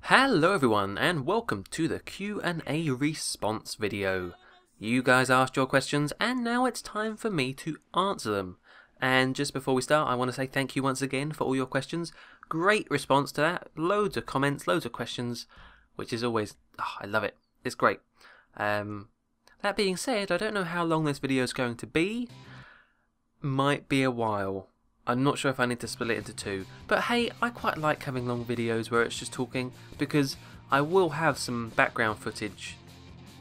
Hello everyone and welcome to the Q&A response video. You guys asked your questions and now it's time for me to answer them. And just before we start, I want to say thank you once again for all your questions. Great response to that. Loads of comments, loads of questions, which is always, I love it. It's great. That being said, I don't know how long this video is going to be. Might be a while. I'm not sure if I need to split it into two, but hey, I quite like having long videos where it's just talking, because I will have some background footage,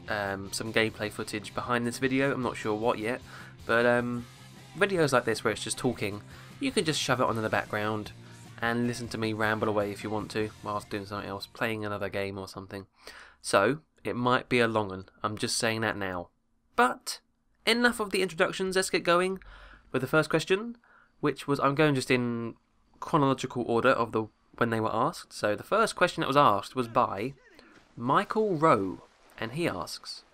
some gameplay footage behind this video. I'm not sure what yet, but videos like this where it's just talking, you can just shove it on in the background and listen to me ramble away if you want to, whilst doing something else, playing another game or something. So, it might be a long one, I'm just saying that now. But, enough of the introductions, let's get going with the first question, which was, I'm going just in chronological order of when they were asked. So the first question that was asked was by Michael Rowe, and he asks,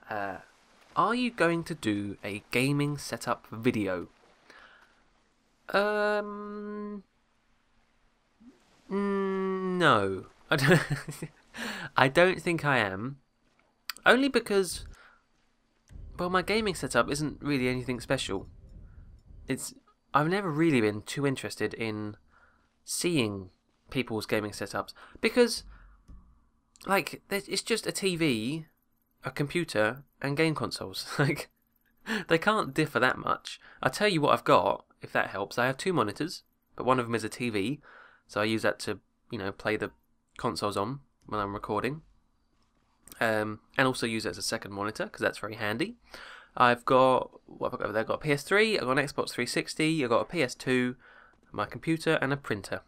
are you going to do a gaming setup video? No. I don't think I am. Only because, well, my gaming setup isn't really anything special. I've never really been too interested in seeing people's gaming setups because, like, it's just a TV, a computer, and game consoles. Like, they can't differ that much. I'll tell you what I've got, if that helps. I have two monitors, but one of them is a TV, so I use that to, play the consoles on when I'm recording, and also use it as a second monitor because that's very handy. I've got, what have I got over there? I've got a PS3, I've got an Xbox 360, I've got a PS2, my computer, and a printer.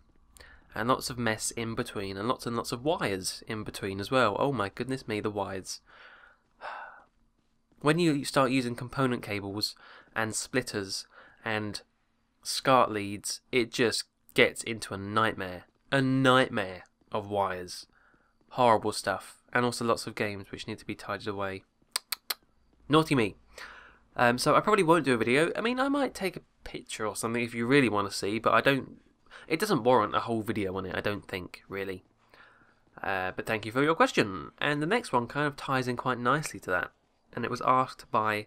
And lots of mess in between, and lots of wires in between as well. Oh my goodness me, the wires. When you start using component cables, and splitters, and SCART leads, it just gets into a nightmare. A nightmare of wires. Horrible stuff. And also lots of games which need to be tidied away. Naughty me. So I probably won't do a video. I mean, I might take a picture or something if you really want to see, but it doesn't warrant a whole video on it, I don't think, really. But thank you for your question. And the next one kind of ties in quite nicely to that. And it was asked by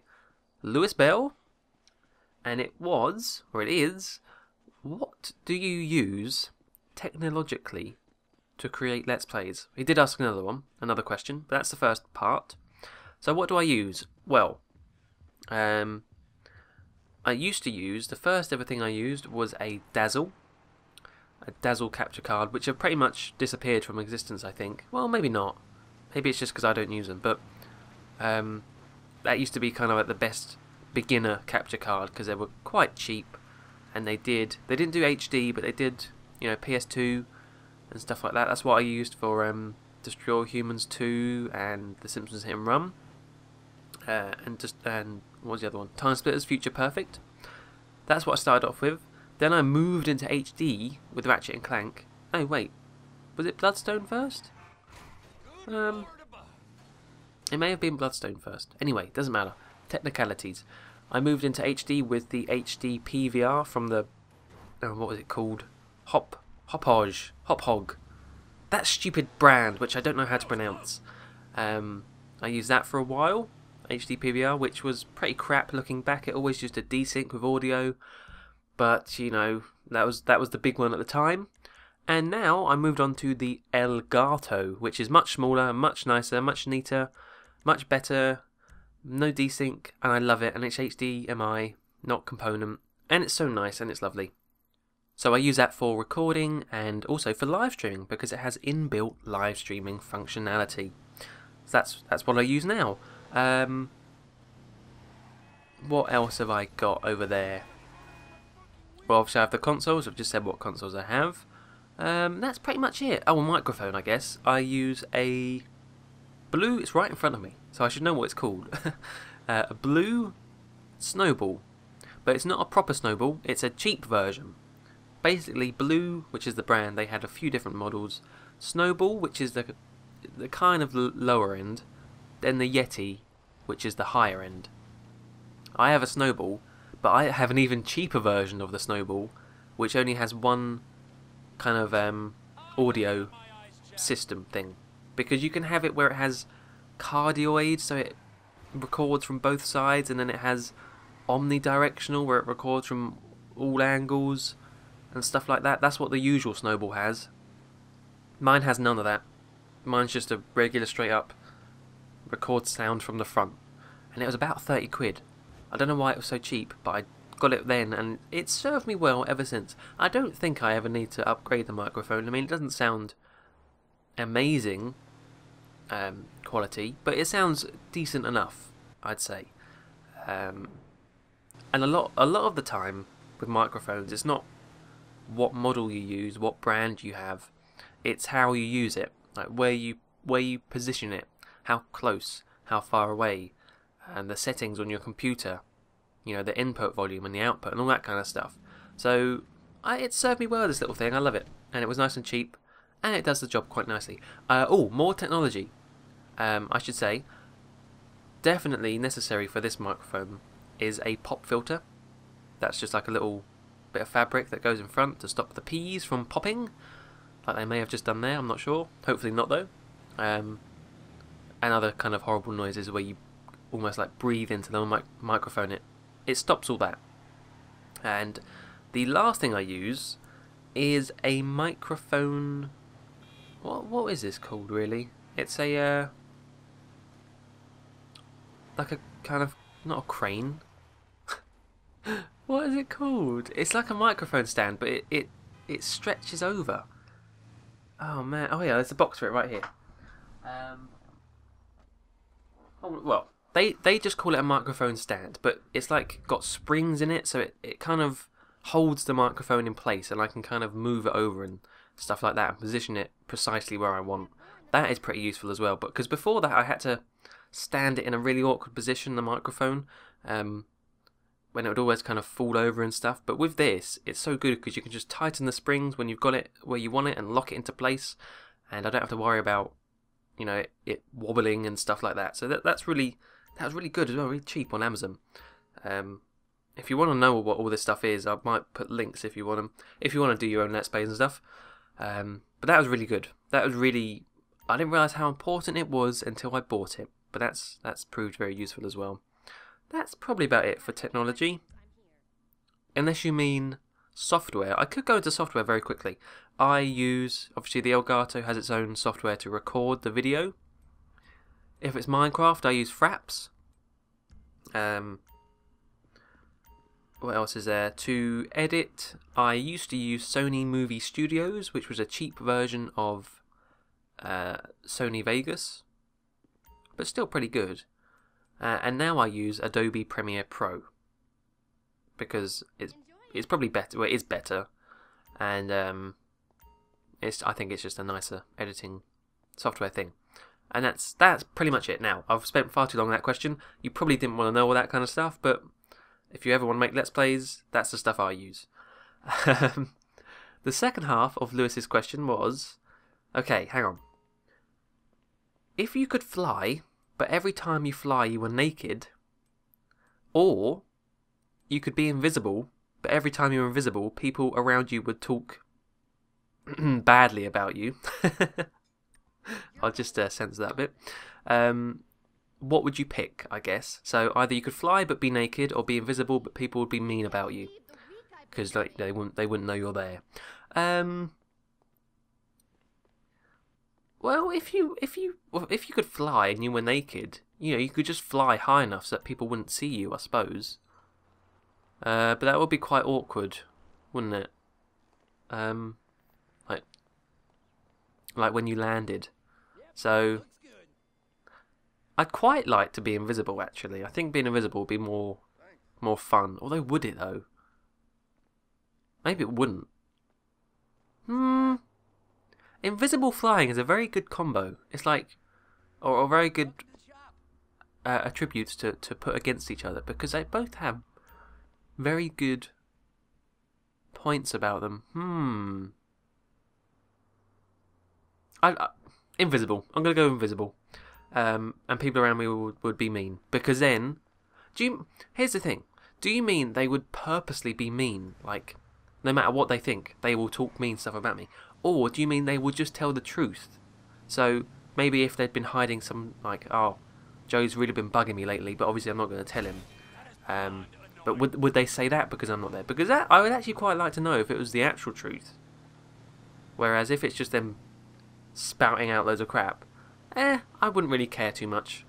Lewis Bell. And it is, what do you use technologically to create Let's Plays? He did ask another question, but that's the first part. So what do I use? Well, I used to use, the first ever thing I used was a Dazzle capture card, which have pretty much disappeared from existence, I think. Well, maybe not. Maybe it's just because I don't use them, but that used to be kind of like the best beginner capture card because they were quite cheap, and they didn't do HD, but they did, PS2 and stuff like that. That's what I used for Destroy All Humans 2 and The Simpsons Hit and Run. And what was the other one? Time Splitters Future Perfect. That's what I started off with. Then I moved into HD with Ratchet and Clank. Oh wait, was it Bloodstone first? It may have been Bloodstone first. Anyway, doesn't matter. Technicalities. I moved into HD with the HD PVR from the, what was it called? Hop Hog. That stupid brand, which I don't know how to pronounce. I used that for a while. HD PVR, which was pretty crap looking back. It always used a desync with audio, but that was the big one at the time. And now I moved on to the Elgato, which is much smaller, much nicer, much neater, much better, no desync, and I love it. And it's HDMI, not component, and it's so nice and it's lovely. So I use that for recording and also for live streaming because it has inbuilt live streaming functionality. So that's what I use now. What else have I got over there? Well, obviously I have the consoles. I've just said what consoles I have. That's pretty much it. Oh, a microphone, I guess. I use a blue. It's right in front of me, so I should know what it's called. A blue Snowball, but it's not a proper Snowball. It's a cheap version. Basically, Blue, which is the brand, they had a few different models. Snowball, which is the kind of lower end. Then the Yeti, which is the higher end. I have a Snowball, but I have an even cheaper version of the Snowball, which only has one kind of audio system thing, because you can have it where it has cardioid, so it records from both sides, and then it has omnidirectional, where it records from all angles and stuff like that. That's what the usual Snowball has. Mine has none of that. Mine's just a regular straight up record sound from the front, and it was about 30 quid. I don't know why it was so cheap, but I got it then, and it's served me well ever since. I don't think I ever need to upgrade the microphone. I mean, it doesn't sound amazing quality, but it sounds decent enough, I'd say. And a lot of the time with microphones, it's not what model you use, what brand you have. It's how you use it, like where you position it, how close, how far away, and the settings on your computer. You know, the input volume and the output and all that kind of stuff. So it served me well, this little thing. I love it, and it was nice and cheap, and it does the job quite nicely. More technology. I should say, definitely necessary for this microphone is a pop filter. That's just like a little bit of fabric that goes in front to stop the P's from popping, like they may have just done there. I'm not sure. Hopefully not though. And other kind of horrible noises where you almost like breathe into the microphone. It stops all that. And the last thing I use is a microphone. What is this called really? It's a like a kind of, not a crane. What is it called? It's like a microphone stand, but it stretches over. Oh man! Oh yeah, there's a box for it right here. Well, they just call it a microphone stand, but it's like got springs in it, so it kind of holds the microphone in place, and I can kind of move it over and stuff like that and position it precisely where I want. That is pretty useful as well, but because before that I had to stand it in a really awkward position, the microphone, when it would always kind of fall over and stuff. But with this, it's so good because you can just tighten the springs when you've got it where you want it and lock it into place, and I don't have to worry about, you know, it wobbling and stuff like that. So that was really good as well, really cheap on Amazon. If you want to know what all this stuff is, I might put links if you want them. If you want to do your own Let's Plays and stuff. But that was really good. That was really, I didn't realise how important it was until I bought it. But that's proved very useful as well. That's probably about it for technology. Unless you mean software. I could go into software very quickly. I use, obviously the Elgato has its own software to record the video. If it's Minecraft, I use Fraps. What else is there? To edit, I used to use Sony Movie Studios, which was a cheap version of Sony Vegas, but still pretty good. And now I use Adobe Premiere Pro because it's probably better. Well, it is better, and I think it's just a nicer editing software thing. And that's pretty much it. Now, I've spent far too long on that question. You probably didn't want to know all that kind of stuff, but if you ever want to make Let's Plays, that's the stuff I use. The second half of Lewis's question was, okay, hang on. If you could fly, but every time you fly you were naked, or you could be invisible, but every time you were invisible, people around you would talk badly about you. I'll just censor that a bit. What would you pick, I guess? So either you could fly but be naked, or be invisible but people would be mean about you because like they wouldn't know you're there. Well, if you could fly and you were naked, you know, you could just fly high enough so that people wouldn't see you, I suppose. But that would be quite awkward, wouldn't it? Like when you landed. So I'd quite like to be invisible, actually. I think being invisible would be more fun. Although, would it though? Maybe it wouldn't. Invisible flying is a very good combo. It's like, or very good attributes to put against each other, because they both have very good points about them. Invisible. I'm gonna go invisible. And people around me would be mean, because then, here's the thing. Do you mean they would purposely be mean, like no matter what they think, they will talk mean stuff about me? Or do you mean they would just tell the truth So maybe if they'd been hiding some, like, oh, Joe's really been bugging me lately, but obviously I'm not going to tell him. But would they say that because I'm not there? Because that, I would actually quite like to know if it was the actual truth. Whereas if it's just them spouting out loads of crap, I wouldn't really care too much.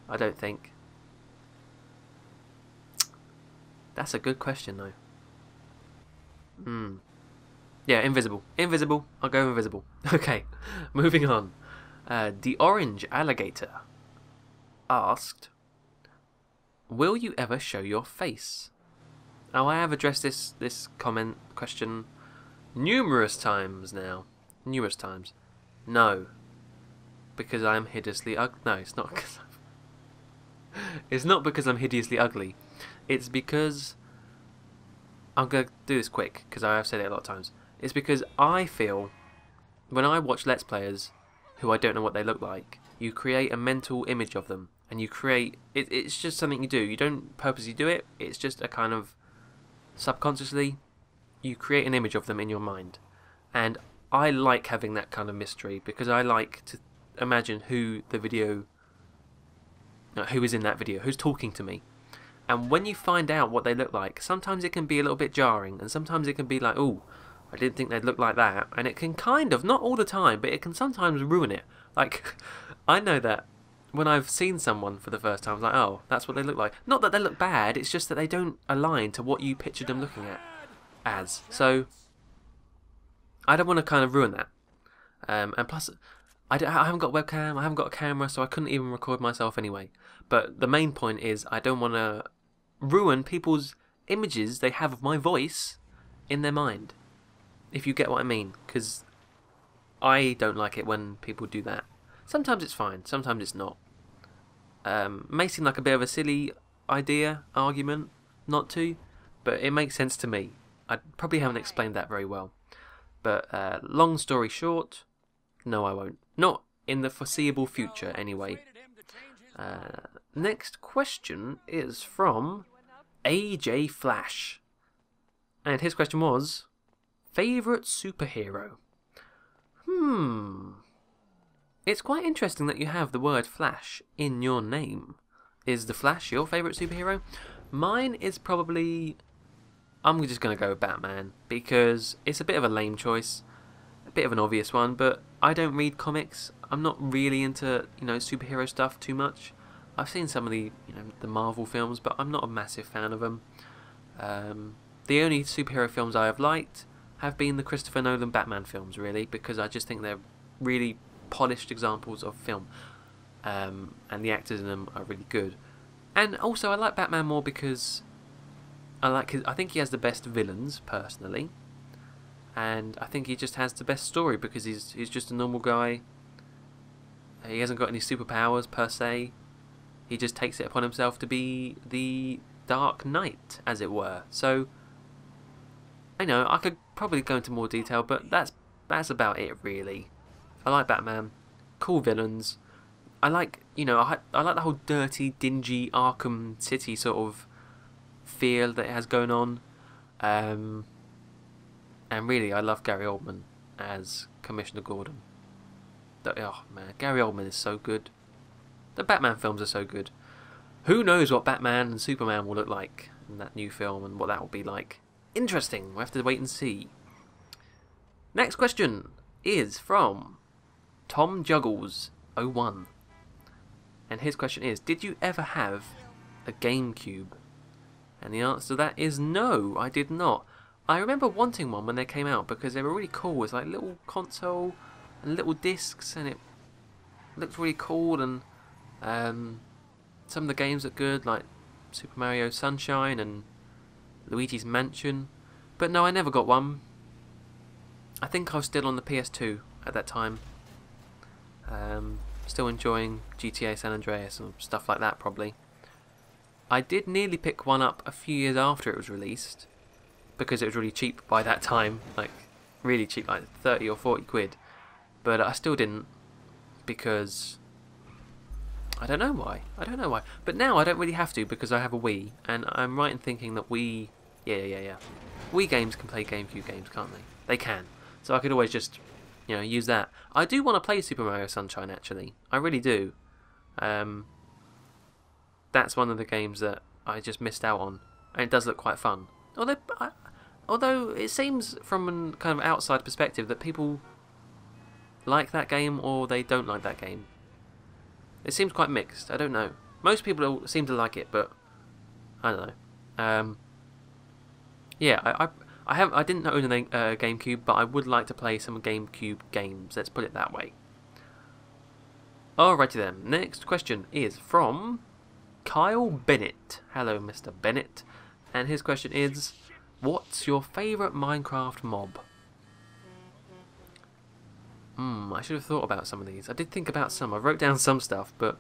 I don't think. That's a good question though. Yeah, invisible. Invisible. I'll go invisible. Okay, moving on. The Orange Alligator asked, will you ever show your face? Now, I have addressed this question numerous times now. Numerous times. No. Because I am hideously ugly. No, it's not because it's not because I'm hideously ugly. It's because... I'm going to do this quick, because I have said it a lot of times. It's because I feel, when I watch Let's Players, who I don't know what they look like, you create a mental image of them. And you create... It's just something you do. You don't purposely do it. It's just a kind of... subconsciously, you create an image of them in your mind. And I like having that kind of mystery, because I like to imagine who the video... who is in that video, who's talking to me. And when you find out what they look like, sometimes it can be a little bit jarring, and sometimes it can be like, oh, I didn't think they'd look like that. And it can kind of, not all the time, but it can sometimes ruin it. Like, I know that when I've seen someone for the first time, I was like, oh, that's what they look like. Not that they look bad, it's just that they don't align to what you pictured them looking at as. So, I don't want to kind of ruin that. And plus, I haven't got a webcam, I haven't got a camera, so I couldn't even record myself anyway. But the main point is, I don't want to ruin people's images they have of my voice in their mind. If you get what I mean. Because I don't like it when people do that. Sometimes it's fine, sometimes it's not. May seem like a bit of a silly argument, not to, but it makes sense to me. I probably haven't explained that very well. But long story short, no, I won't. Not in the foreseeable future, anyway. Next question is from AJ Flash. And his question was, favourite superhero? It's quite interesting that you have the word Flash in your name. Is the Flash your favourite superhero? Mine is probably... I'm just going to go with Batman, because it's a bit of a lame choice. A bit of an obvious one, but I don't read comics. I'm not really into, superhero stuff too much. I've seen some of the, the Marvel films, but I'm not a massive fan of them. The only superhero films I have liked have been the Christopher Nolan Batman films, really, because I just think they're really polished examples of film. And the actors in them are really good. And also, I like Batman more because I think he has the best villains, personally. And I think he just has the best story because he's just a normal guy. He hasn't got any superpowers per se. He just takes it upon himself to be the Dark Knight, as it were. So, I know I could probably go into more detail, but that's about it really. I like Batman, cool villains. I like I like the whole dirty, dingy Arkham City sort of feel that it has going on. And really, I love Gary Oldman as Commissioner Gordon. Oh man, Gary Oldman is so good. The Batman films are so good. Who knows what Batman and Superman will look like in that new film and what that will be like. Interesting, we'll have to wait and see. Next question is from Tom Juggles 01. And his question is, did you ever have a GameCube? And the answer to that is no, I did not. I remember wanting one when they came out because they were really cool. It's like a little console and little discs, and it looked really cool. And some of the games look good, like Super Mario Sunshine and Luigi's Mansion. But no, I never got one. I think I was still on the PS2 at that time. Still enjoying GTA San Andreas and stuff like that, probably. I did nearly pick one up a few years after it was released, because it was really cheap by that time, like really cheap, like 30 or 40 quid. But I still didn't, because I don't know why. But now I don't really have to, because I have a Wii, and I'm right in thinking that Wii games can play GameCube games, can't they? They can. So I could always just you know, use that. I do want to play Super Mario Sunshine, actually. I really do. That's one of the games that I just missed out on, and it does look quite fun. Although it seems from a kind of outside perspective that people like that game or they don't like that game. It seems quite mixed. I don't know. Most people seem to like it, but I don't know. Yeah, I didn't own a GameCube, but I would like to play some GameCube games. Let's put it that way. Alrighty then. Next question is from Kyle Bennett. Hello, Mr. Bennett. And his question is, what's your favourite Minecraft mob? I should have thought about some of these. I did think about some. I wrote down some stuff, but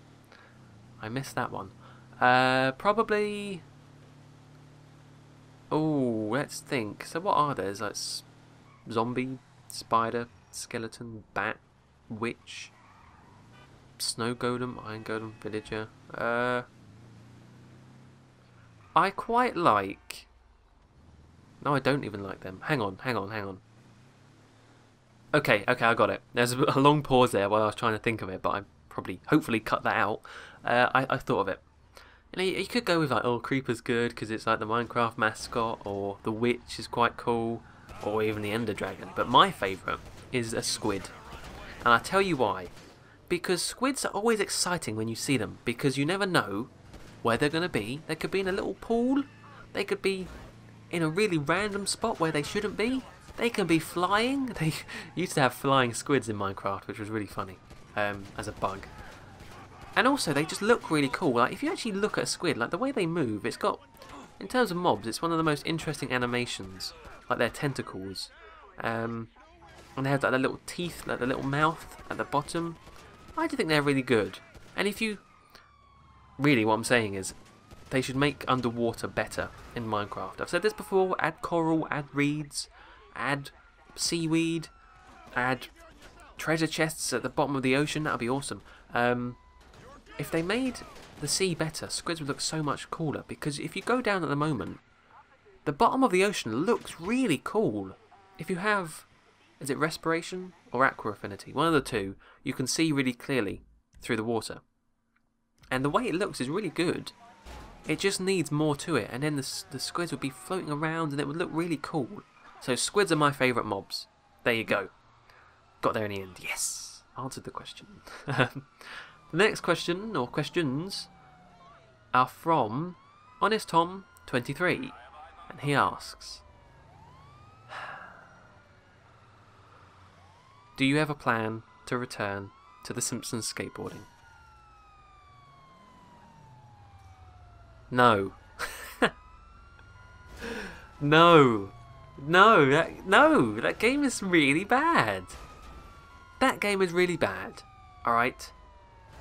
I missed that one. Probably... Oh, let's think. So what are there? There's like zombie, spider, skeleton, bat, witch, snow golem, iron golem, villager. I quite like... No, I don't even like them. Hang on. Okay, I got it. There's a long pause there while I was trying to think of it, but I probably, hopefully, cut that out. I thought of it. You know, you could go with like, oh, Creeper's good because it's like the Minecraft mascot, or the Witch is quite cool, or even the Ender Dragon. But my favourite is a squid, and I'll tell you why. Because squids are always exciting when you see them, because you never know where they're going to be. They could be in a little pool, they could be in a really random spot where they shouldn't be. They can be flying. They used to have flying squids in Minecraft, which was really funny, as a bug. And also, they just look really cool. Like, if you actually look at a squid, like the way they move, it's got, in terms of mobs, it's one of the most interesting animations. Like their tentacles, and they have like their little teeth, like the little mouth at the bottom. I do think they're really good. And if you, really, what I'm saying is, they should make underwater better in Minecraft. I've said this before. Add coral, add reeds, add seaweed, add treasure chests at the bottom of the ocean. That would be awesome. If they made the sea better, squids would look so much cooler, because if you go down at the moment, the bottom of the ocean looks really cool. If you have, is it respiration or aqua affinity? One of the two, you can see really clearly through the water. And the way it looks is really good. It just needs more to it, and then the squids would be floating around and it would look really cool. So squids are my favourite mobs. There you go. Got there in the end. Yes! Answered the question. The next question, or questions, are from Honest Tom 23, and he asks, do you ever plan to return to The Simpsons skateboarding? No. No, that game is really bad. That game is really bad, alright?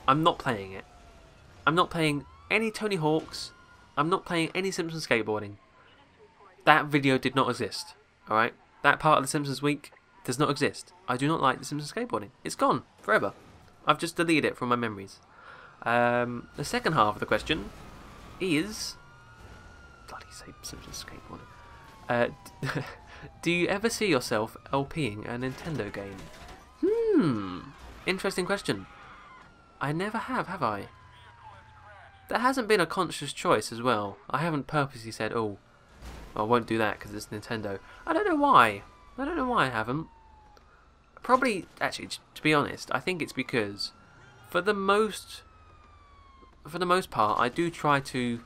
I'm not playing it. I'm not playing any Tony Hawk's. I'm not playing any Simpsons skateboarding. That video did not exist. Alright? That part of the Simpsons week does not exist. I do not like the Simpsons skateboarding. It's gone. Forever. I've just deleted it from my memories. The second half of the question is... Bloody say Simpsons skateboarding. Do you ever see yourself LPing a Nintendo game? Interesting question. I never have I? That hasn't been a conscious choice as well. I haven't purposely said, oh, I won't do that because it's Nintendo. I don't know why. I don't know why I haven't. Probably, actually, to be honest, I think it's because for the most part, I do try to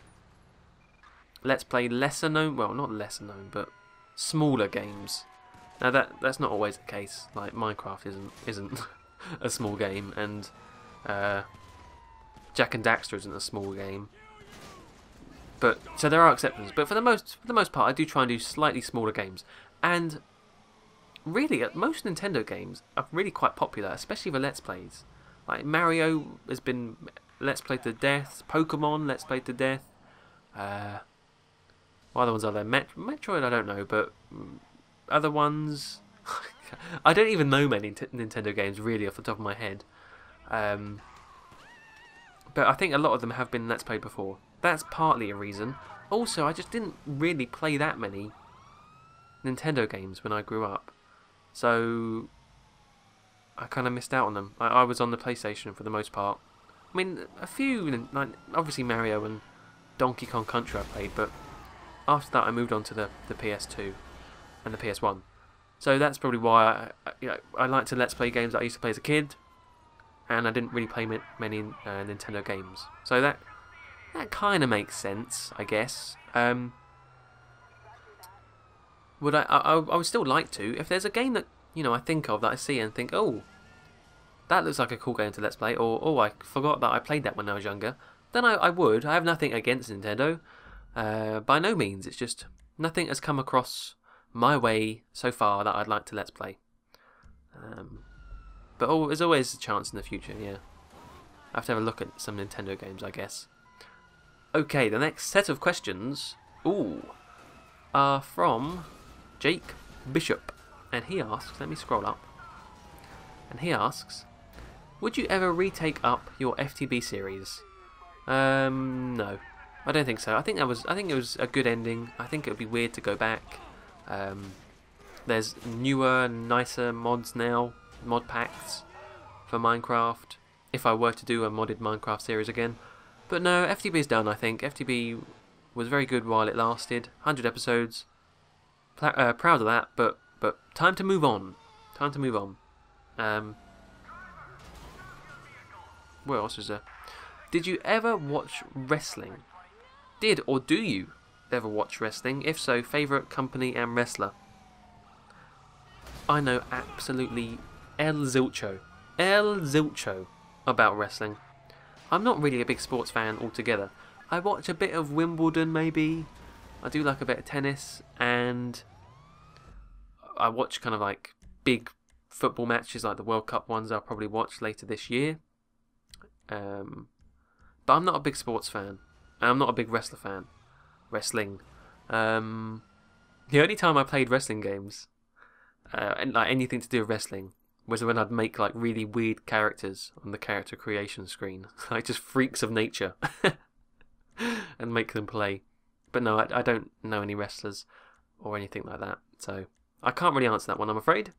let's play lesser known, well, not lesser known, but smaller games. Now that's not always the case. Like Minecraft isn't a small game, and Jack and Daxter isn't a small game. But so there are exceptions. But for the most part, I do try and do slightly smaller games. And really, most Nintendo games are really quite popular, especially the Let's Plays. Like Mario has been Let's Played to death. Pokemon Let's Played to death. What other ones are there? Metroid, I don't know, but other ones... I don't even know many Nintendo games really off the top of my head. But I think a lot of them have been Let's Played before. That's partly a reason. Also, I just didn't really play that many Nintendo games when I grew up. So, I kind of missed out on them. I was on the PlayStation for the most part. I mean, a few, like obviously Mario and Donkey Kong Country I played, but after that I moved on to the PS2 and the PS1. So that's probably why I like to Let's Play games that I used to play as a kid, and I didn't really play many Nintendo games. So that kind of makes sense, I guess. Would I would still like to, if there's a game that I think of, that I see and think, oh, that looks like a cool game to Let's Play, or oh, I forgot that I played that when I was younger, then I would. I have nothing against Nintendo, by no means. It's just nothing has come across my way so far that I'd like to Let's Play. But there's always a chance in the future, yeah. I have to have a look at some Nintendo games, I guess. Okay, the next set of questions, are from Jake Bishop. And he asks, let me scroll up. And he asks, would you ever retake up your FTB series? No. I don't think so. I think it was a good ending. I think it would be weird to go back. There's newer, nicer mods now, mod packs for Minecraft, if I were to do a modded Minecraft series again. But no, FTB's done, I think. FTB was very good while it lasted. 100 episodes. Proud of that, but time to move on. Time to move on. What else is there? Did you ever watch wrestling? Did or do you ever watch wrestling? If so, favourite company and wrestler? I know absolutely El Zilcho about wrestling. I'm not really a big sports fan altogether. I watch a bit of Wimbledon maybe. I do like a bit of tennis, and I watch kind of like big football matches like the World Cup ones I'll probably watch later this year. But I'm not a big sports fan. And I'm not a big wrestler fan. Wrestling. The only time I played wrestling games, and like anything to do with wrestling, was when I'd make like really weird characters on the character creation screen. Like just freaks of nature. And make them play. But no, I don't know any wrestlers or anything like that. So I can't really answer that one, I'm afraid.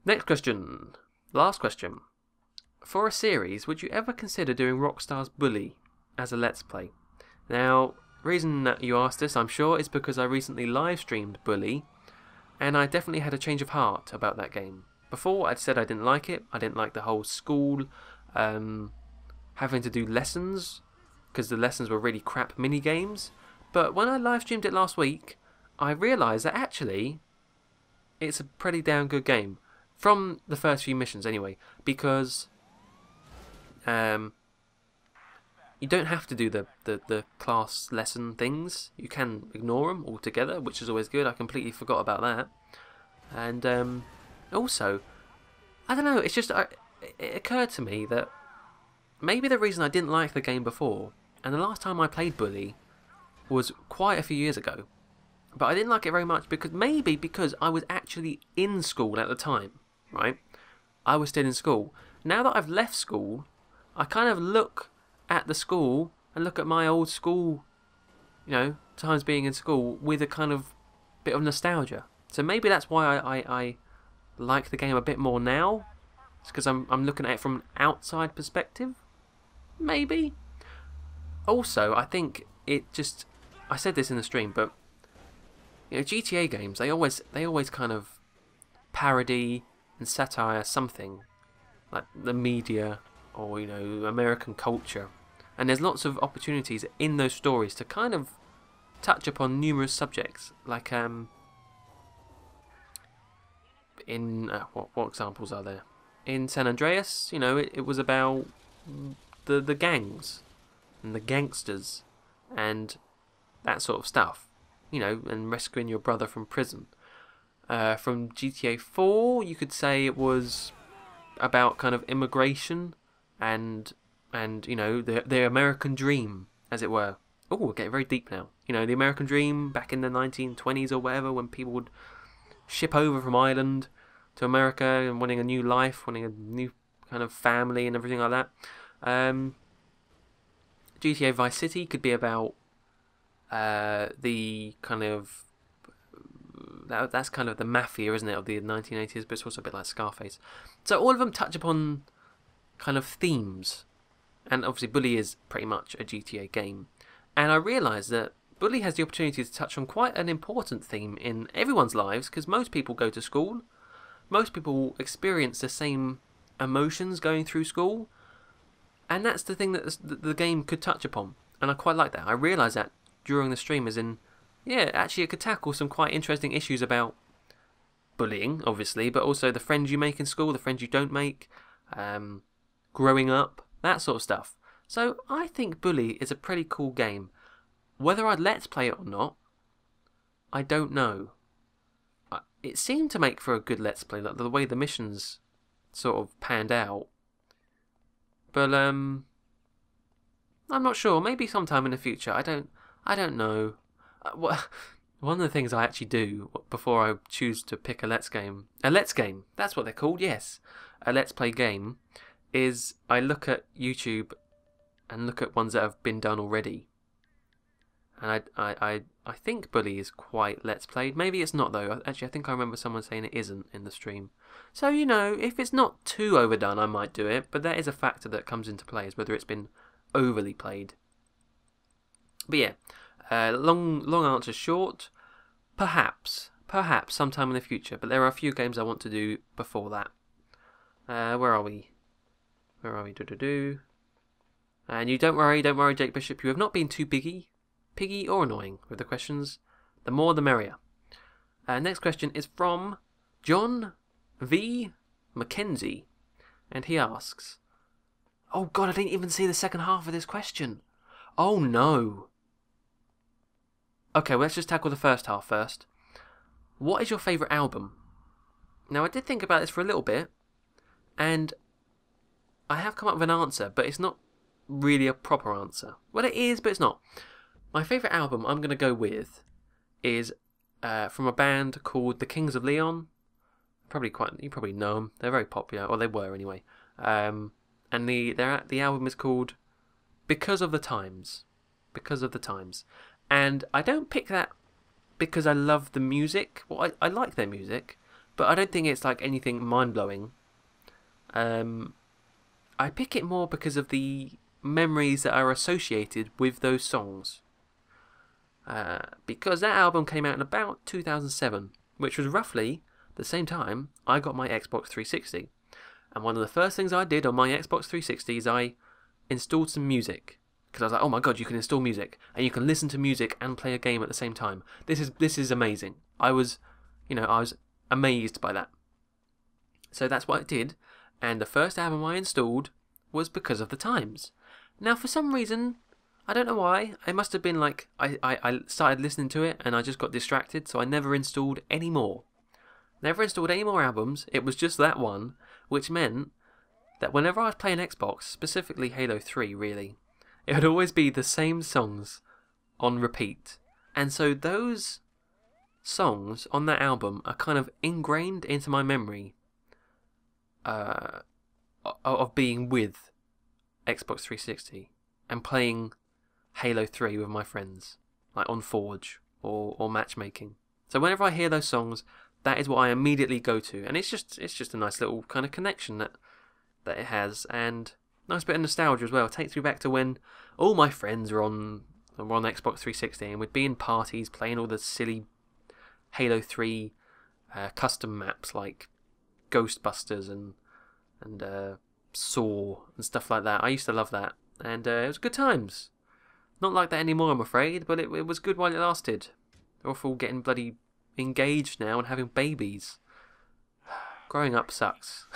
Next question. Last question. For a series, would you ever consider doing Rockstar's Bully as a Let's Play? Now, the reason that you asked this, I'm sure, is because I recently live streamed Bully, and I definitely had a change of heart about that game. Before, I'd said I didn't like it. I didn't like the whole school having to do lessons, because the lessons were really crap mini games. But when I live streamed it last week, I realised that actually it's a pretty damn good game. From the first few missions anyway, because you don't have to do the class lesson things. You can ignore them altogether, which is always good. I completely forgot about that. And also, I don't know, it's just it occurred to me that maybe the reason I didn't like the game before, and the last time I played Bully was quite a few years ago, but I didn't like it very much because I was actually in school at the time, right? I was still in school. Now that I've left school, I kind of look at the school and look at my old school, times being in school with a kind of bit of nostalgia. So maybe that's why I like the game a bit more now. It's because I'm looking at it from an outside perspective. Maybe. Also, I think I said this in the stream, but GTA games, they always kind of parody and satire something, like the media or American culture, and there's lots of opportunities in those stories to kind of touch upon numerous subjects, like in what examples are there? In San Andreas, it was about the gangs and the gangsters and that sort of stuff, and rescuing your brother from prison. From GTA 4, you could say it was about kind of immigration and the American dream, as it were. Oh, we're getting very deep now. The American dream back in the 1920s or whatever, when people would ship over from Ireland to America and wanting a new life, wanting a new kind of family and everything like that. GTA Vice City could be about the kind of that's kind of the mafia, isn't it, of the 1980s, but it's also a bit like Scarface. So all of them touch upon kind of themes, and obviously Bully is pretty much a GTA game. And I realised that Bully has the opportunity to touch on quite an important theme in everyone's lives, because most people go to school, most people experience the same emotions going through school, and that's the thing that the game could touch upon. And I quite like that. I realised that during the stream, as in, yeah, actually it could tackle some quite interesting issues about bullying, obviously, but also the friends you make in school, the friends you don't make, growing up, that sort of stuff. So I think Bully is a pretty cool game. Whether I'd let's play it or not, I don't know. It seemed to make for a good let's play, like the way the missions sort of panned out. But I'm not sure. Maybe sometime in the future. I don't know. One of the things I actually do before I choose to pick a let's game, that's what they're called. Yes, a let's play game, is I look at YouTube and look at ones that have been done already. And I think Bully is quite let's played. Maybe it's not though. Actually, I think I remember someone saying it isn't in the stream. So, you know, if it's not too overdone, I might do it. But that is a factor that comes into play, is whether it's been overly played. But yeah, long answer short. Perhaps sometime in the future. But there are a few games I want to do before that. Where are we? And you don't worry, Jake Bishop. You have not been too piggy or annoying with the questions. The more the merrier. Next question is from John V. Mackenzie, and he asks, oh god, I didn't even see the second half of this question. Oh no. Okay, well, let's just tackle the first half first. What is your favourite album? Now, I did think about this for a little bit, and I have come up with an answer, but it's not really a proper answer. Well, it is, but it's not. My favourite album I'm going to go with is from a band called The Kings of Leon. You probably know them. They're very popular, or they were anyway. And the album is called Because of the Times. Because of the Times. And I don't pick that because I love the music. Well, I like their music, but I don't think it's like anything mind-blowing. I pick it more because of the memories that are associated with those songs. Because that album came out in about 2007, which was roughly the same time I got my Xbox 360. And one of the first things I did on my Xbox 360 is I installed some music. Because I was like, oh my god, you can install music, and you can listen to music and play a game at the same time. This is amazing. I was amazed by that. So that's what I did, and the first album I installed was Because of the Times. Now, for some reason, I don't know why, it must have been like, I started listening to it, and I just got distracted, so I never installed any more. Never installed any more albums, it was just that one, which meant that whenever I was playing Xbox, specifically Halo 3 really, it would always be the same songs on repeat. And so those songs on that album are kind of ingrained into my memory of being with Xbox 360 and playing Halo 3 with my friends, like on Forge or matchmaking. So whenever I hear those songs, that is what I immediately go to, and it's just a nice little kind of connection that it has, and nice bit of nostalgia as well. It takes me back to when all my friends were on Xbox 360 and we'd be in parties playing all the silly Halo 3 custom maps like Ghostbusters and Saw and stuff like that. I used to love that, and it was good times. Not like that anymore, I'm afraid, but it was good while it lasted. They're all getting bloody engaged now and having babies. Growing up sucks.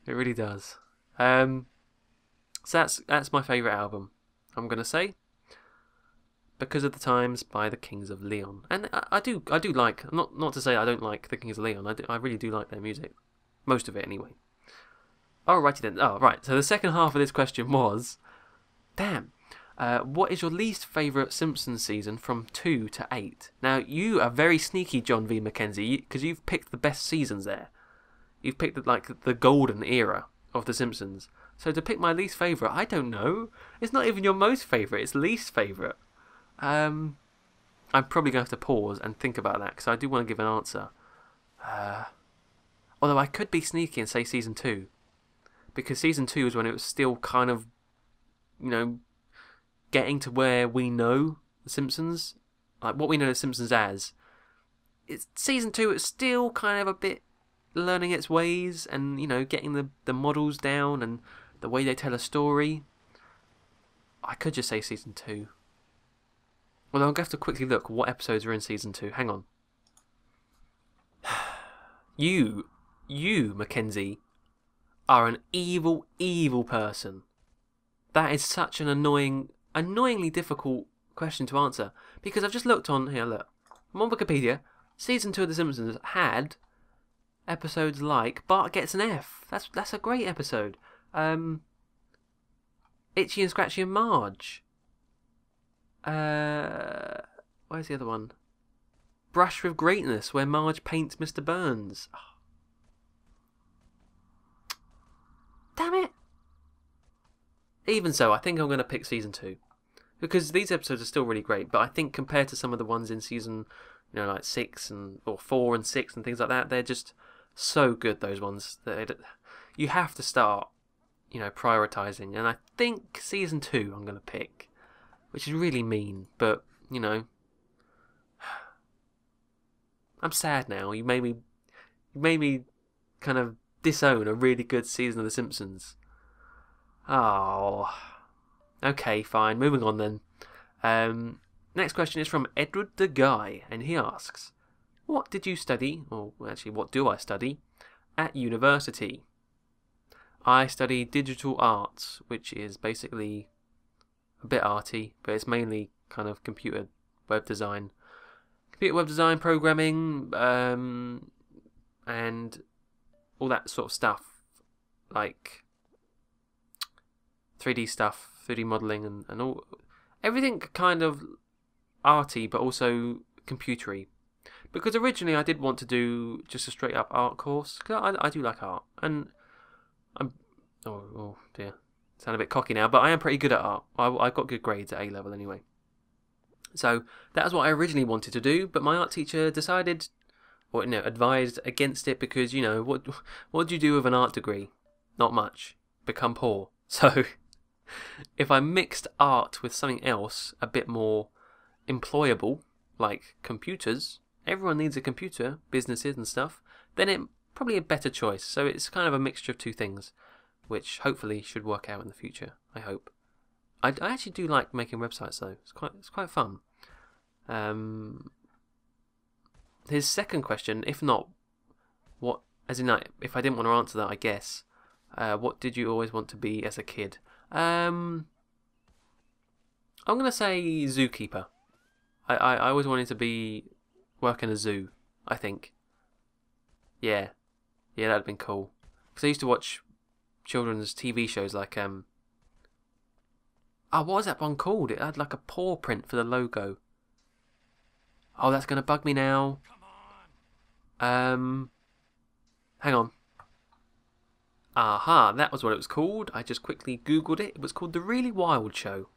It really does. So that's my favourite album, I'm gonna say. Because of the Times by the Kings of Leon. And I do like, not to say I don't like the Kings of Leon, I really do like their music. Most of it anyway. Alrighty then. Oh, right. So the second half of this question was, what is your least favourite Simpsons season from 2 to 8? Now, you are very sneaky, John V. Mackenzie, because you've picked the best seasons there. You've picked the golden era of The Simpsons. So to pick my least favourite, I don't know. It's not even your most favourite, it's least favourite. I'm probably going to have to pause and think about that because I do want to give an answer. Although I could be sneaky and say season 2. Because season 2 is when it was still kind of, you know, getting to where we know The Simpsons. Like, what we know The Simpsons as. It's season 2, it's still kind of a bit learning its ways and, you know, getting the models down and the way they tell a story. I could just say season 2. Well, I'll have to quickly look what episodes are in season 2. Hang on. You, Mackenzie, are an evil, evil person. That is such an annoyingly difficult question to answer. Because I've just looked on, here, look. I'm on Wikipedia. Season 2 of The Simpsons had episodes like Bart Gets an F. That's a great episode. Itchy and Scratchy and Marge. Where's the other one? Brush with Greatness, where Marge paints Mr. Burns. Oh. Damn it! Even so, I think I'm going to pick season 2. Because these episodes are still really great, but I think compared to some of the ones in season, you know, like 6 or 4 and 6 and things like that, they're just so good, those ones. You have to start, you know, prioritising. And I think season 2 I'm going to pick. Which is really mean, but, you know, I'm sad now. You made me kind of disown a really good season of The Simpsons. Oh. Okay, fine. Moving on then. Next question is from Edward the Guy, and he asks, what did you study, or actually what do I study, at university? I study digital arts, which is basically a bit arty, but it's mainly kind of computer web design, programming, and all that sort of stuff, like 3D stuff, 3D modelling, and all everything kind of arty, but also computery. Because originally I did want to do just a straight up art course, because I do like art, and oh dear. Sound a bit cocky now, but I am pretty good at art. I got good grades at A level anyway. So that was what I originally wanted to do, but my art teacher decided, or advised against it because, you know, what do you do with an art degree? Not much. Become poor. So if I mixed art with something else a bit more employable, like computers, everyone needs a computer, businesses and stuff, then it's probably a better choice. So it's kind of a mixture of two things, which hopefully should work out in the future. I hope. I actually do like making websites though. It's quite fun. His second question, if not, what? As in, like, if I didn't want to answer that, I guess. What did you always want to be as a kid? I'm gonna say zookeeper. I always wanted to work in a zoo. I think. Yeah, that'd have been cool. Because I used to watch children's TV shows like what was that one called? It had like a paw print for the logo. Oh, that's gonna bug me now. Hang on. Aha, that was what it was called. I just quickly googled it. It was called The Really Wild Show.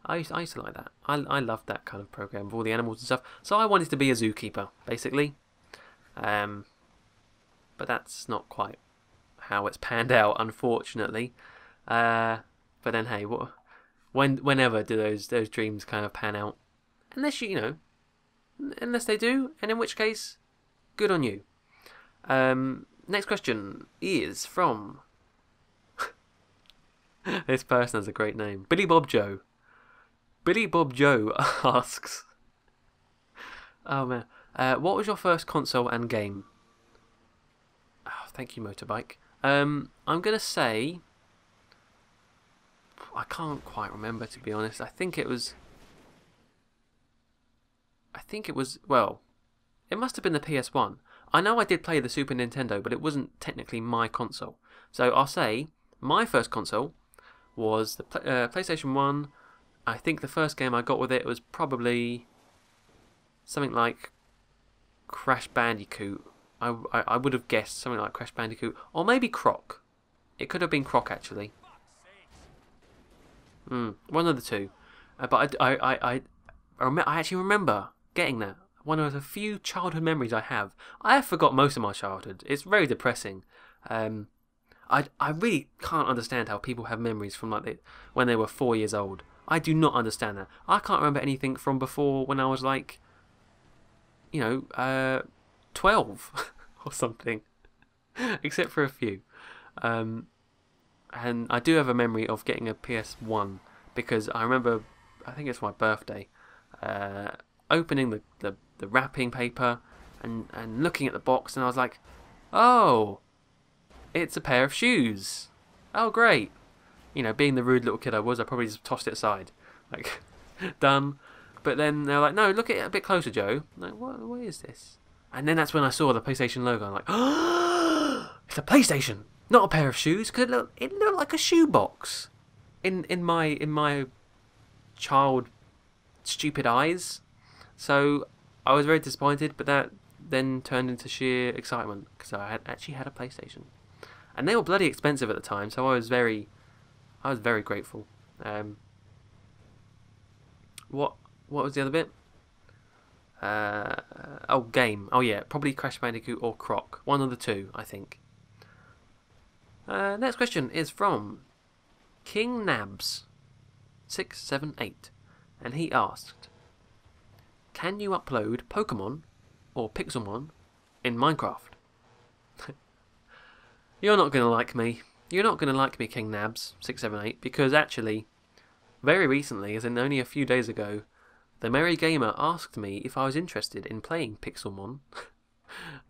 I used to like that. I loved that kind of program with all the animals and stuff. So I wanted to be a zookeeper, basically. But that's not quite how it's panned out, unfortunately. But then, hey, whenever do those dreams kind of pan out? Unless unless they do, and in which case, good on you. Next question is from this person has a great name, Billy Bob Joe. Billy Bob Joe asks, "Oh man, what was your first console and game?" Oh, thank you, Motorbike. I'm gonna say I can't quite remember, to be honest. I think it was. Well, it must have been the PS1. I know I did play the Super Nintendo, but it wasn't technically my console. So I'll say my first console was the PlayStation 1. I think the first game I got with it was probably something like Crash Bandicoot. I would have guessed something like Crash Bandicoot, or maybe Croc. It could have been Croc, actually. One of the two. But I actually remember getting that. One of the few childhood memories I have. I have forgot most of my childhood. It's very depressing. I really can't understand how people have memories from like when they were 4 years old. I do not understand that. I can't remember anything from before when I was like, 12 or something, except for a few. And I do have a memory of getting a PS1 because I remember, I think it's my birthday, opening the wrapping paper and looking at the box, and I was like, oh, it's a pair of shoes. Oh, great. Being the rude little kid I was, I probably just tossed it aside. Like, done. But then they're like, no, look at it a bit closer, Joe. I'm like, what is this? And then that's when I saw the PlayStation logo. I'm like, oh, it's a PlayStation, not a pair of shoes. Because it looked like a shoebox in my child stupid eyes. So I was very disappointed, but that then turned into sheer excitement because I had actually had a PlayStation, and they were bloody expensive at the time. So I was very grateful. What was the other bit? Game. Oh yeah, probably Crash Bandicoot or Croc. One of the two, I think. Next question is from King Nabs 678, and he asked, can you upload Pokemon or Pixelmon in Minecraft? You're not going to like me. You're not going to like me, King Nabs 678, because actually, very recently, as in only a few days ago, the Merry Gamer asked me if I was interested in playing Pixelmon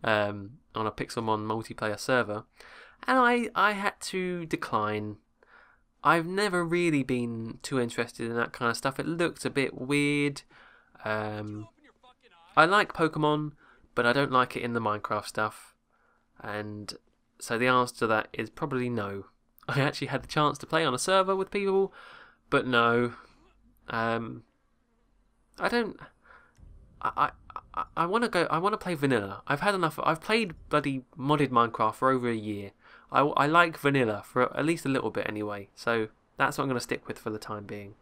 on a Pixelmon multiplayer server, and I had to decline. I've never really been too interested in that kind of stuff. It looked a bit weird. I like Pokemon, but I don't like it in the Minecraft stuff, and so the answer to that is probably no. I actually had the chance to play on a server with people, but no. I don't. I want to go. I want to play vanilla. I've had enough. I've played bloody modded Minecraft for over a year. I like vanilla for at least a little bit anyway. So that's what I'm going to stick with for the time being.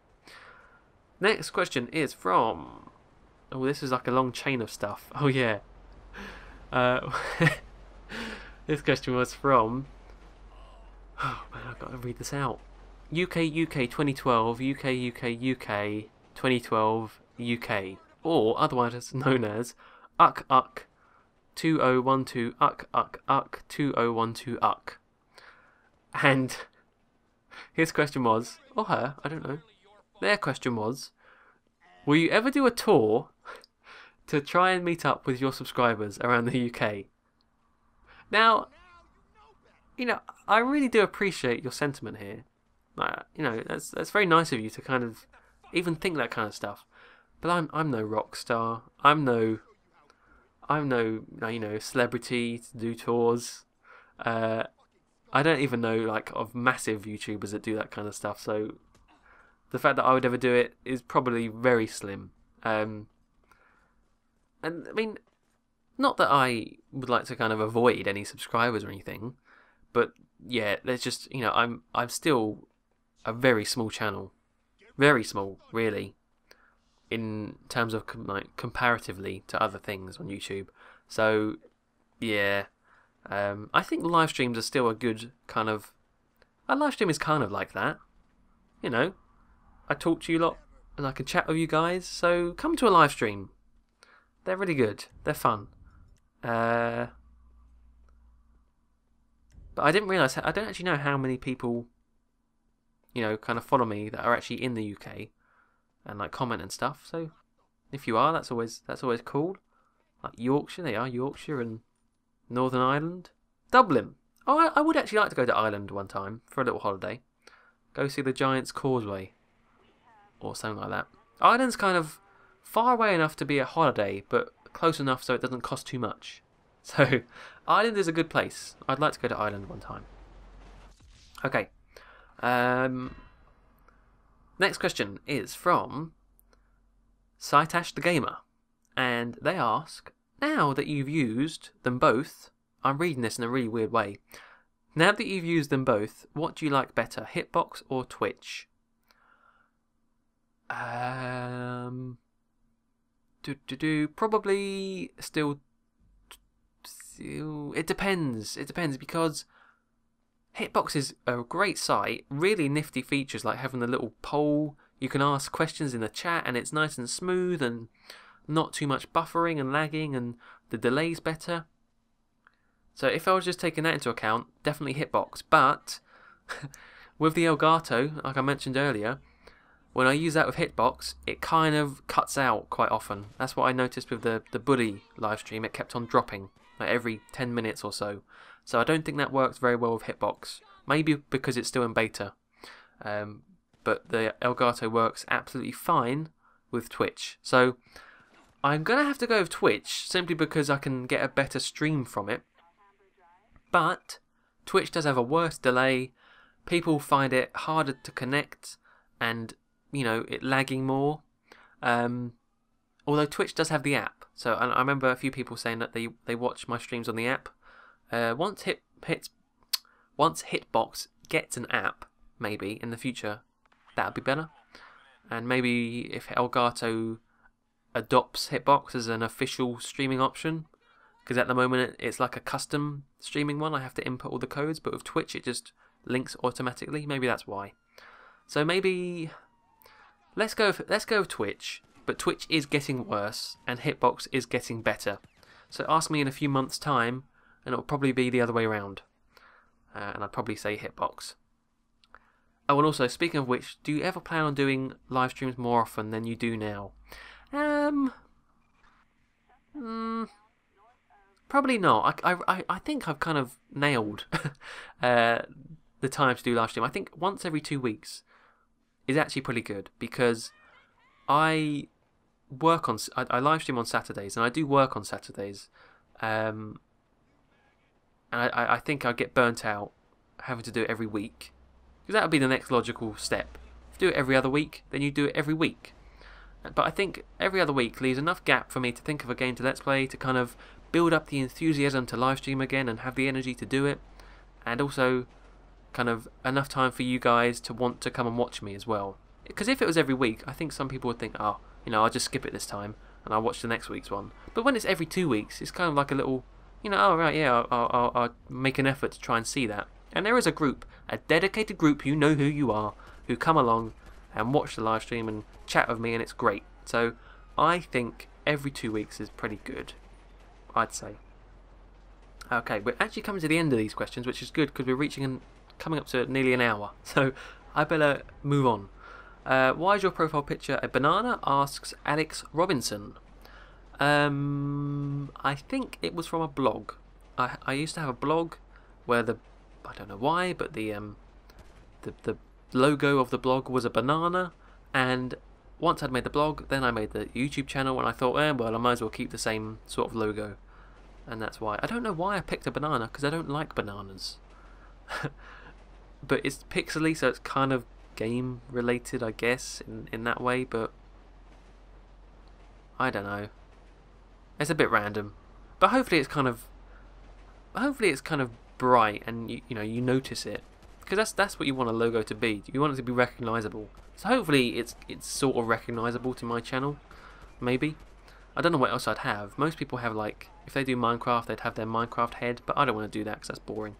Next question is from. Oh, this is like a long chain of stuff. Oh yeah. This question was from. Oh man, I've got to read this out. UK 2012 UK 2012 UK, or otherwise known as Uck 2012 Uck 2012 And his question was, or her, I don't know. Their question was, will you ever do a tour to try and meet up with your subscribers around the UK? Now, I really do appreciate your sentiment here. That's very nice of you to kind of even think that kind of stuff. But I'm no rock star. I'm no celebrity to do tours. I don't even know like of massive YouTubers that do that kind of stuff. So the fact that I would ever do it is probably very slim. And I mean, not that I would like to kind of avoid any subscribers or anything, but yeah, there's just I'm still a very small channel, very small really, in terms of comparatively to other things on YouTube. So yeah, I think live streams are still a good kind of. A live stream is kind of like that, I talk to you lot and I can chat with you guys. So come to a live stream. They're really good. They're fun. But I didn't realise. I don't actually know how many people, kind of follow me that are actually in the UK and like comment and stuff. So if you are, that's always cool. Like Yorkshire, they are Yorkshire and Northern Ireland, Dublin. Oh, I would actually like to go to Ireland one time for a little holiday. Go see the Giant's Causeway or something like that. Ireland's kind of far away enough to be a holiday, but close enough so it doesn't cost too much. So Ireland is a good place. I'd like to go to Ireland one time. Okay. Next question is from Saitash the Gamer, and they ask, now that you've used them both, I'm reading this in a really weird way. Now that you've used them both, what do you like better, Hitbox or Twitch? Probably still. It depends. It depends because Hitbox is a great site. Really nifty features like having the little poll. You can ask questions in the chat, and it's nice and smooth and not too much buffering and lagging, and the delay's better. So if I was just taking that into account, definitely Hitbox. But with the Elgato, like I mentioned earlier, when I use that with Hitbox, it kind of cuts out quite often. That's what I noticed with the Buddy live stream. It kept on dropping like every 10 minutes or so. So I don't think that works very well with Hitbox. Maybe because it's still in beta. But the Elgato works absolutely fine with Twitch. So I'm going to have to go with Twitch simply because I can get a better stream from it. But Twitch does have a worse delay. People find it harder to connect and, you know, it lagging more. Although Twitch does have the app. So I remember a few people saying that they watch my streams on the app. Once Hitbox gets an app, maybe in the future, that would be better. And maybe if Elgato adopts Hitbox as an official streaming option, because at the moment it's like a custom streaming one. I have to input all the codes, but with Twitch it just links automatically. Maybe that's why. So maybe let's go with Twitch. But Twitch is getting worse, and Hitbox is getting better. So ask me in a few months' time, and it'll probably be the other way around. And I'd probably say Hitbox. Oh, and also, speaking of which, do you ever plan on doing live streams more often than you do now? Probably not. I think I've kind of nailed the time to do live stream. I think once every 2 weeks is actually pretty good because I live stream on Saturdays and I do work on Saturdays. And I think I'd get burnt out having to do it every week. Because that would be the next logical step. If you do it every other week, then you do it every week. But I think every other week leaves enough gap for me to think of a game to Let's Play, to kind of build up the enthusiasm to live stream again and have the energy to do it. And also kind of enough time for you guys to want to come and watch me as well. Because if it was every week, I think some people would think, oh, you know, I'll just skip it this time and I'll watch the next week's one. But when it's every 2 weeks, it's kind of like a little, you know, oh right, yeah, I'll make an effort to try and see that. And there is a group, a dedicated group, you know who you are, who come along and watch the live stream and chat with me, and it's great. So I think every 2 weeks is pretty good, I'd say. Okay, we're actually coming to the end of these questions, which is good because we're coming up to nearly an hour. So I better move on. Why is your profile picture a banana? Asks Alex Robinson. I think it was from a blog. I used to have a blog where I don't know why, but the logo of the blog was a banana, and once I'd made the blog, then I made the YouTube channel, and I thought, well, I might as well keep the same sort of logo, and that's why. I don't know why I picked a banana, because I don't like bananas. But it's pixely, so it's kind of game related, I guess, in that way, but I don't know. It's a bit random, but hopefully it's kind of bright, and you notice it, because that's what you want a logo to be. You want it to be recognizable. So hopefully it's sort of recognizable to my channel. Maybe. I don't know what else I'd have. Most people have, like, if they do Minecraft, they'd have their Minecraft head, but I don't want to do that because that's boring.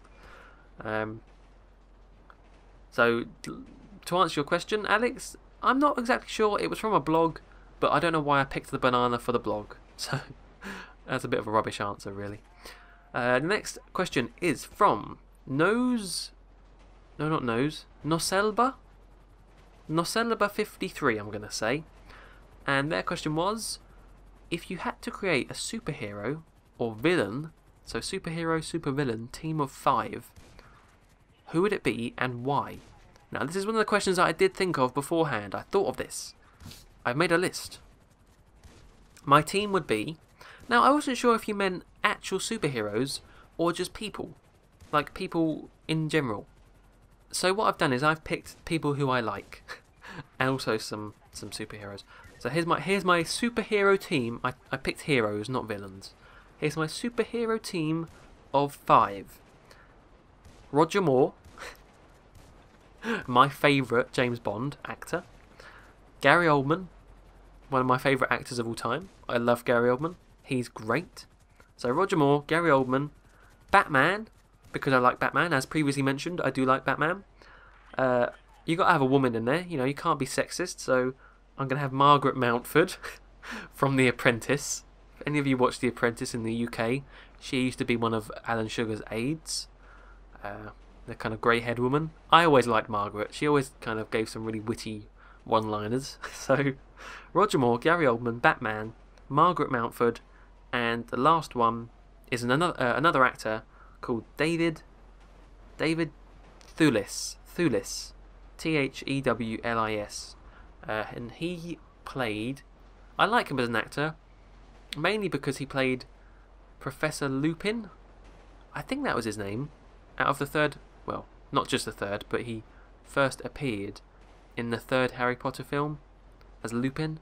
So to answer your question, Alex, I'm not exactly sure. It was from a blog, but I don't know why I picked the banana for the blog. So that's a bit of a rubbish answer, really. The next question is from Noselba53, I'm going to say. And their question was, if you had to create a superhero or villain, so superhero, supervillain, team of 5, who would it be and why? Now, this is one of the questions that I did think of beforehand. I thought of this. I've made a list. My team would be... Now, I wasn't sure if you meant actual superheroes or just people. Like, people in general. So what I've done is I've picked people who I like. And also some superheroes. So here's my superhero team. I picked heroes, not villains. Here's my superhero team of 5. Roger Moore. My favourite James Bond actor. Gary Oldman. one of my favourite actors of all time. I love Gary Oldman. He's great. So Roger Moore, Gary Oldman, Batman, because I like Batman. As previously mentioned, I do like Batman. You got to have a woman in there. You know, you can't be sexist. So I'm going to have Margaret Mountford from The Apprentice. If any of you watched The Apprentice in the UK, she used to be one of Alan Sugar's aides. The kind of grey-haired woman. I always liked Margaret. She always kind of gave some really witty one-liners. So, Roger Moore, Gary Oldman, Batman, Margaret Mountford, and the last one is another actor called David Thewlis. Thewlis. And he played... I like him as an actor, mainly because he played Professor Lupin. I think that was his name. Out of the third... Well, not just the third, but he first appeared in the third Harry Potter film as Lupin.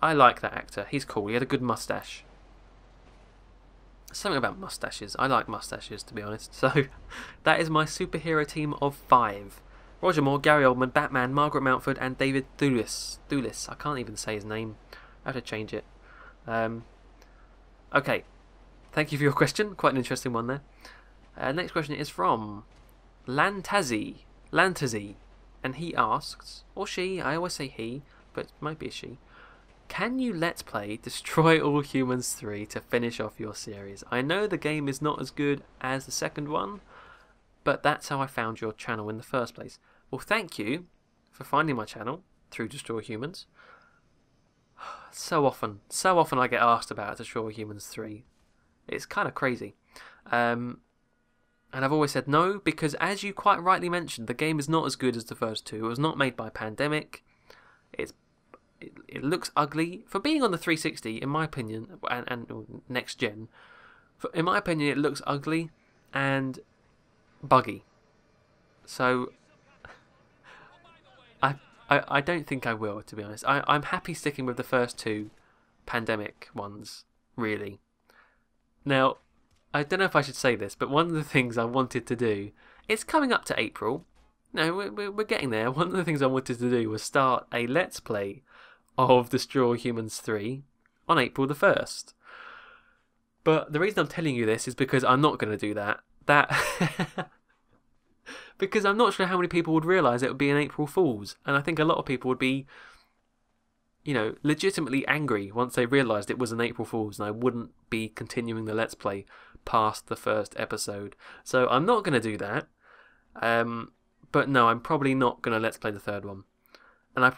I like that actor. He's cool. He had a good mustache. Something about mustaches. I like mustaches, to be honest. So, that is my superhero team of 5. Roger Moore, Gary Oldman, Batman, Margaret Mountford, and David Thewlis. I can't even say his name. I have to change it. Okay. Thank you for your question. Quite an interesting one there. Next question is from Lantazi, and he asks, or she, I always say he, but it might be a she, can you Let's Play Destroy All Humans 3 to finish off your series? I know the game is not as good as the second one, but that's how I found your channel in the first place. Well, thank you for finding my channel through Destroy Humans. So often I get asked about Destroy Humans 3. It's kind of crazy. And I've always said no, because as you quite rightly mentioned, the game is not as good as the first two. It was not made by Pandemic. It looks ugly. For being on the 360, in my opinion, and next gen, in my opinion, it looks ugly and buggy. So, I don't think I will, to be honest. I'm happy sticking with the first two Pandemic ones, really. Now, I don't know if I should say this, but one of the things I wanted to do, it's coming up to April. No, we're getting there. One of the things I wanted to do was start a Let's Play of Destroy Humans 3 on April the 1st. But the reason I'm telling you this is because I'm not going to do that. Because I'm not sure how many people would realise it would be an April Fool's. And I think a lot of people would be, you know, legitimately angry once they realised it was an April Fool's, and I wouldn't be continuing the Let's Play past the first episode. So I'm not going to do that. But no, I'm probably not going to Let's Play the third one. And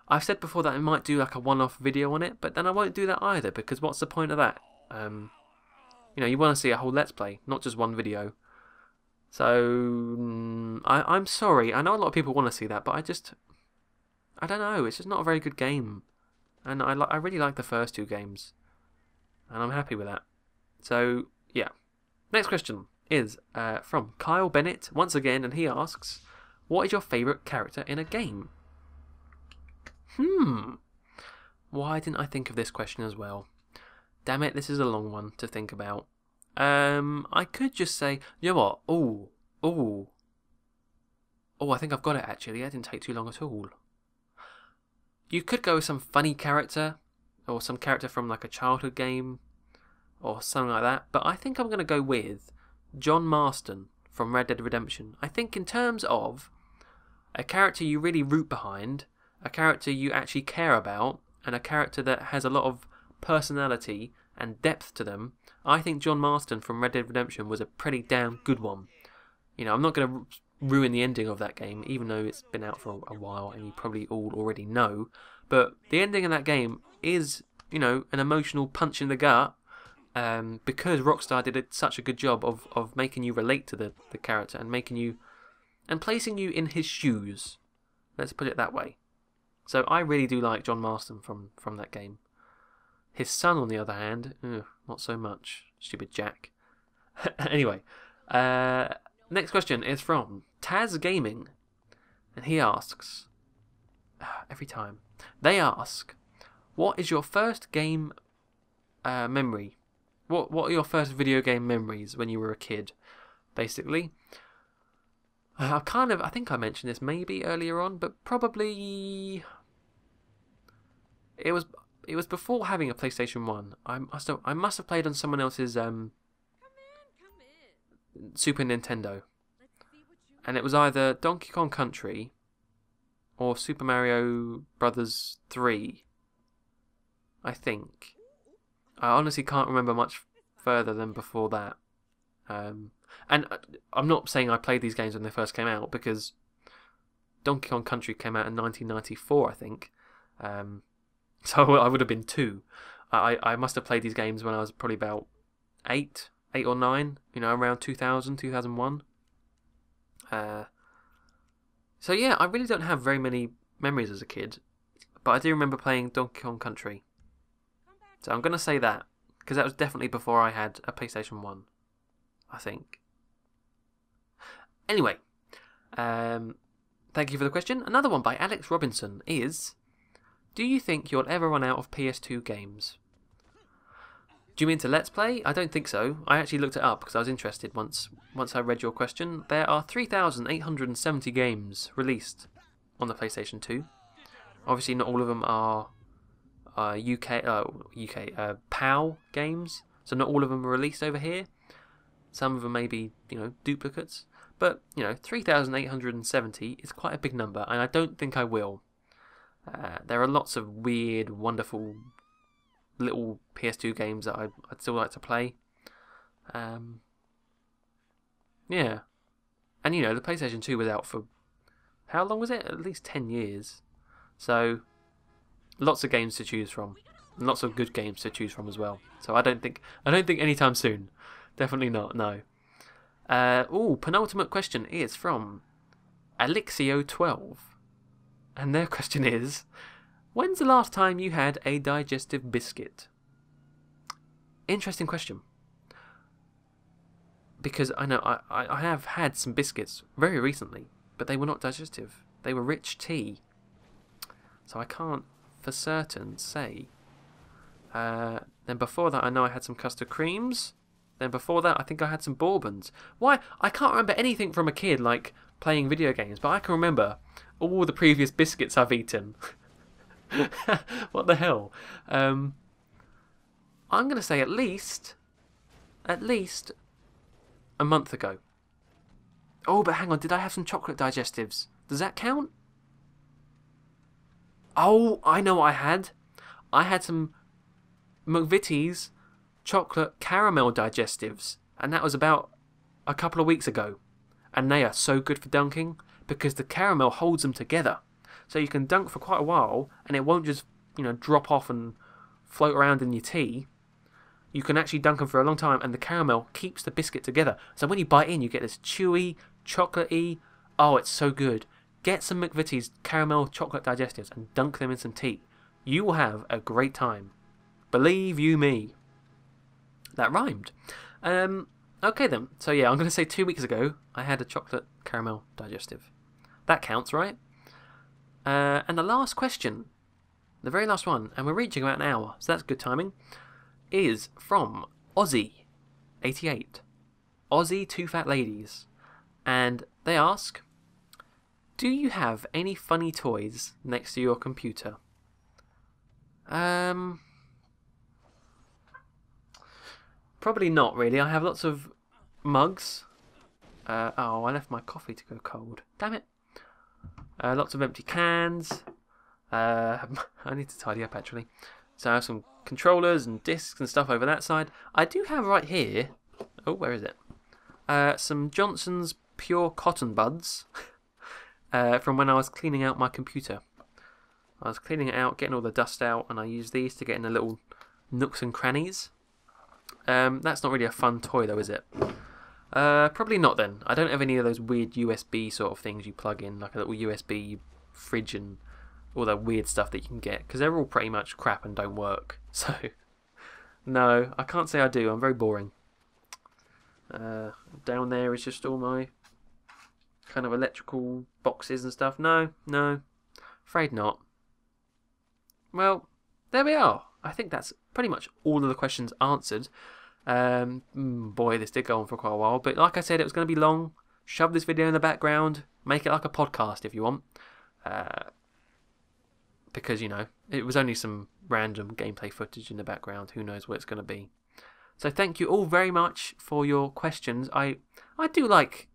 I've said before that I might do like a one-off video on it, but then I won't do that either, because what's the point of that? You know, you want to see a whole Let's Play, not just one video. So, I'm sorry. I know a lot of people want to see that, but I don't know. It's just not a very good game. And I really like the first two games. And I'm happy with that. So, yeah. Next question is from Kyle Bennett, once again, and he asks, what is your favourite character in a game? Why didn't I think of this question as well? Damn it, this is a long one to think about. I could just say, you know what? I think I've got it actually. That didn't take too long at all. You could go with some funny character, or some character from like a childhood game, or something like that. But I think I'm going to go with John Marston from Red Dead Redemption. I think in terms of a character you really root behind, a character you actually care about, and a character that has a lot of personality and depth to them, I think John Marston from Red Dead Redemption was a pretty damn good one. You know, I'm not going to ruin the ending of that game, even though it's been out for a while and you probably all already know. But the ending of that game is, you know, an emotional punch in the gut, because Rockstar did such a good job of making you relate to the character and making you, and placing you in his shoes. Let's put it that way. So I really do like John Marston from that game. His son, on the other hand, not so much. Stupid Jack. Anyway, next question is from Taz Gaming, and he asks, every time, they ask, what is your first game memory? What are your first video game memories when you were a kid, basically? I think I mentioned this maybe earlier on, but probably it was it was before having a PlayStation 1. I must have played on someone else's Super Nintendo. And it was either Donkey Kong Country or Super Mario Brothers 3, I think. I honestly can't remember much further than before that. And I'm not saying I played these games when they first came out, because Donkey Kong Country came out in 1994, I think. So I would have been 2. I must have played these games when I was probably about 8 or 9, around 2000, 2001. So yeah, I really don't have very many memories as a kid, but I do remember playing Donkey Kong Country. So I'm going to say that, because that was definitely before I had a PlayStation 1, I think. Anyway, thank you for the question. Another one by Alex Robinson is, do you think you'll ever run out of PS2 games? Do you mean to Let's Play? I don't think so. I actually looked it up because I was interested once I read your question. There are 3,870 games released on the PlayStation 2. Obviously, not all of them are PAL games, so not all of them are released over here. Some of them may be, duplicates. But, 3,870 is quite a big number, and I don't think I will. There are lots of weird, wonderful little PS2 games that I'd still like to play. Yeah. And, the PlayStation 2 was out for, how long was it? At least 10 years. So, lots of games to choose from. And lots of good games to choose from as well. So I don't think anytime soon. Definitely not, no. Penultimate question is from Alexio12. And their question is, when's the last time you had a digestive biscuit? Interesting question. Because I know I have had some biscuits very recently, but they were not digestive. They were rich tea. So I can't for certain say. Then before that, I know I had some custard creams. Then before that, I think I had some bourbons. Why? I can't remember anything from a kid, like playing video games, but I can remember all the previous biscuits I've eaten. What the hell? I'm going to say at least a month ago. Oh, but hang on, did I have some chocolate digestives? Does that count? Oh, I know what I had. I had some McVitie's chocolate caramel digestives, and that was about a couple of weeks ago. And they are so good for dunking, because the caramel holds them together. So you can dunk for quite a while, and it won't just, drop off and float around in your tea. You can actually dunk them for a long time, and the caramel keeps the biscuit together. So when you bite in, you get this chewy, chocolatey. Oh, it's so good. Get some McVitie's caramel chocolate digestives and dunk them in some tea. You will have a great time. Believe you me. That rhymed. Okay then. So yeah, I'm going to say 2 weeks ago, I had a chocolate caramel digestive. That counts, right? And the last question, the very last one, and we're reaching about an hour, so that's good timing, is from Aussie88. Aussie Two Fat Ladies. And they ask, do you have any funny toys next to your computer? Probably not really. I have lots of mugs. Oh, I left my coffee to go cold. Damn it. Lots of empty cans. I need to tidy up actually. So I have some controllers and discs and stuff over that side. I do have right here. Oh, where is it? Some Johnson's Pure Cotton Buds. From when I was cleaning out my computer. I was cleaning it out, getting all the dust out, and I used these to get in the little nooks and crannies. That's not really a fun toy though, is it? Probably not then. I don't have any of those weird USB sort of things you plug in, like a little USB fridge and all that weird stuff that you can get, because they're all pretty much crap and don't work. So, no, I can't say I do. I'm very boring. Down there is just all my kind of electrical boxes and stuff. No, afraid not. Well, there we are. I think that's pretty much all of the questions answered. Boy, this did go on for quite a while, but like I said, it was going to be long. Shove this video in the background, make it like a podcast if you want. because, you know, it was only some random gameplay footage in the background. Who knows what it's going to be. So thank you all very much for your questions. I do like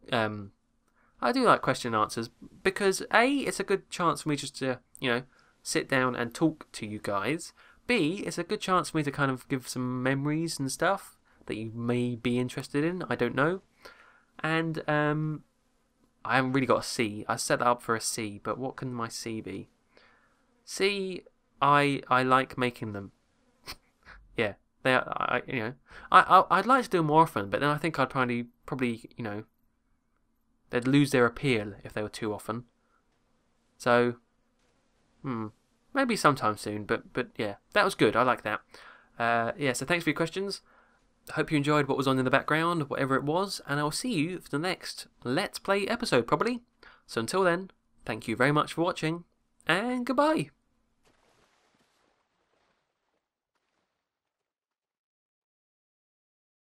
question and answers because A, it's a good chance for me just to, you know, sit down and talk to you guys. B, it's a good chance for me to kind of give some memories and stuff that you may be interested in. I don't know. And I haven't really got a C. I set that up for a C, but what can my C be? C, I like making them. Yeah, they are. I'd like to do them more often, but then I think I'd probably you know, they'd lose their appeal if they were too often. So, maybe sometime soon. But yeah, that was good. I like that. Yeah. So thanks for your questions. I hope you enjoyed what was on in the background, whatever it was, and I'll see you for the next Let's Play episode, probably. So until then, thank you very much for watching, and goodbye.